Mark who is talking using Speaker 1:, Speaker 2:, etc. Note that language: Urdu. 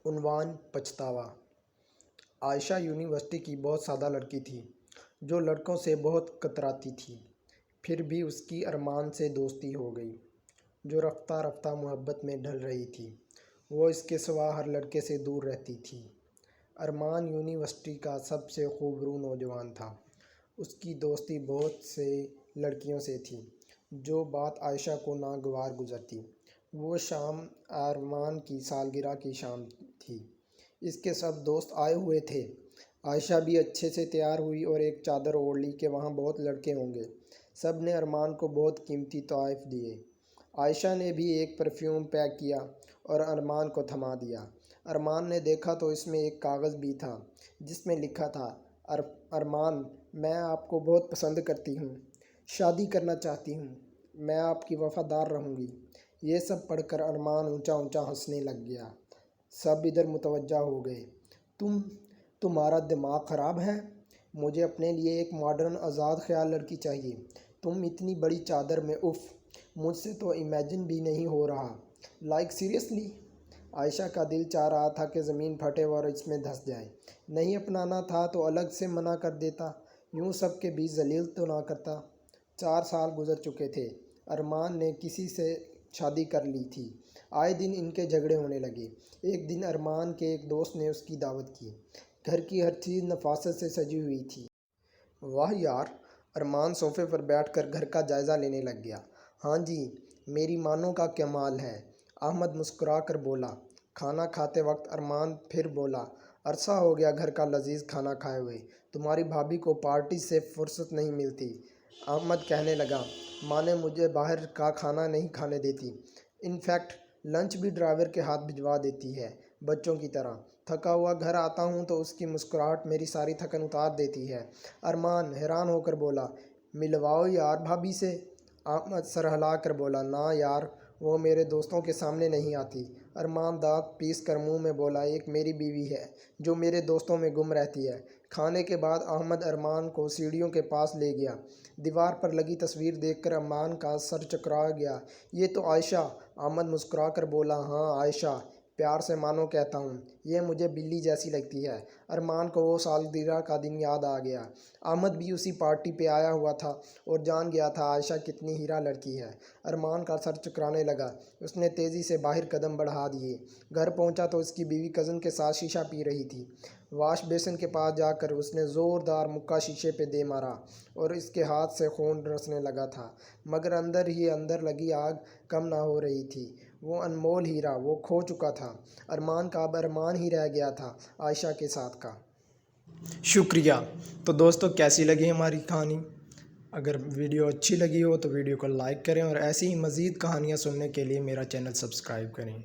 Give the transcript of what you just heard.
Speaker 1: عنوان پچھتاوا۔ عائشہ یونیورسٹی کی بہت سادہ لڑکی تھی جو لڑکوں سے بہت کتراتی تھی۔ پھر بھی اس کی ارمان سے دوستی ہو گئی جو رفتہ رفتہ محبت میں ڈھل رہی تھی۔ وہ اس کے سوا ہر لڑکے سے دور رہتی تھی۔ ارمان یونیورسٹی کا سب سے خوبرو نوجوان تھا۔ اس کی دوستی بہت سے لڑکیوں سے تھی جو بات عائشہ کو ناگوار گزرتی۔ وہ شام ارمان کی سالگرہ کی شام تھی۔ اس کے سب دوست آئے ہوئے تھے۔ عائشہ بھی اچھے سے تیار ہوئی اور ایک چادر اوڑھ لی کہ وہاں بہت لڑکے ہوں گے۔ سب نے ارمان کو بہت قیمتی تحائف دیے۔ عائشہ نے بھی ایک پرفیوم پیک کیا اور ارمان کو تھما دیا۔ ارمان نے دیکھا تو اس میں ایک کاغذ بھی تھا جس میں لکھا تھا، ارمان، میں آپ کو بہت پسند کرتی ہوں، شادی کرنا چاہتی ہوں، میں آپ کی وفادار رہوں گی۔ یہ سب پڑھ کر ارمان اونچا اونچا ہنسنے لگ گیا۔ سب ادھر متوجہ ہو گئے۔ تمہارا دماغ خراب ہے؟ مجھے اپنے لیے ایک ماڈرن آزاد خیال لڑکی چاہیے۔ تم اتنی بڑی چادر میں، اف، مجھ سے تو امیجن بھی نہیں ہو رہا۔ Like seriously? عائشہ کا دل چاہ رہا تھا کہ زمین پھٹے اور اس میں دھس جائے۔ نہیں اپنانا تھا تو الگ سے منع کر دیتا، یوں سب کے بیچ ذلیل تو نہ کرتا۔ 4 سال گزر چکے تھے۔ ارمان نے کسی سے شادی کر لی تھی۔ آئے دن ان کے جھگڑے ہونے لگے۔ ایک دن ارمان کے ایک دوست نے اس کی دعوت کی۔ گھر کی ہر چیز نفاست سے سجی ہوئی تھی۔ واہ یار! ارمان صوفے پر بیٹھ کر گھر کا جائزہ لینے لگ گیا۔ ہاں جی، میری مانوں کا کمال ہے، احمد مسکرا کر بولا۔ کھانا کھاتے وقت ارمان پھر بولا، عرصہ ہو گیا گھر کا لذیذ کھانا کھائے ہوئے، تمہاری بھابھی کو پارٹی سے فرصت نہیں ملتی۔ احمد کہنے لگا، ماں نے مجھے باہر کا کھانا نہیں کھانے دیتی، ان فیکٹ لنچ بھی ڈرائیور کے ہاتھ بھجوا دیتی ہے، بچوں کی طرح۔ تھکا ہوا گھر آتا ہوں تو اس کی مسکراہٹ میری ساری تھکن اتار دیتی ہے۔ ارمان حیران ہو کر بولا، ملواؤ یار بھابھی سے۔ احمد سر ہلا کر بولا، نہ یار، وہ میرے دوستوں کے سامنے نہیں آتی۔ ارمان دانت پیس کر منہ میں بولا، ایک میری بیوی ہے جو میرے دوستوں میں گم رہتی ہے۔ کھانے کے بعد احمد ارمان کو سیڑھیوں کے پاس لے گیا۔ دیوار پر لگی تصویر دیکھ کر ارمان کا سر چکرا گیا۔ یہ تو عائشہ! احمد مسکرا کر بولا، ہاں عائشہ، پیار سے مانو کہتا ہوں، یہ مجھے بلی جیسی لگتی ہے۔ ارمان کو وہ سالگرہ کا دن یاد آ گیا۔ احمد بھی اسی پارٹی پہ آیا ہوا تھا اور جان گیا تھا عائشہ کتنی ہیرا لڑکی ہے۔ ارمان کا سر چکرانے لگا۔ اس نے تیزی سے باہر قدم بڑھا دیے۔ گھر پہنچا تو اس کی بیوی کزن کے ساتھ شیشہ پی رہی تھی۔ واش بیسن کے پاس جا کر اس نے زوردار مکہ شیشے پہ دے مارا اور اس کے ہاتھ سے خون رسنے لگا تھا، مگر اندر ہی اندر لگی آگ کم نہ ہو رہی تھی۔ وہ انمول ہیرا وہ کھو چکا تھا۔ ارمان کا اب ارمان ہی رہ گیا تھا عائشہ کے ساتھ کا۔ شکریہ۔ تو دوستو، کیسی لگی ہماری کہانی؟ اگر ویڈیو اچھی لگی ہو تو ویڈیو کو لائک کریں اور ایسی ہی مزید کہانیاں سننے کے لیے میرا چینل سبسکرائب کریں۔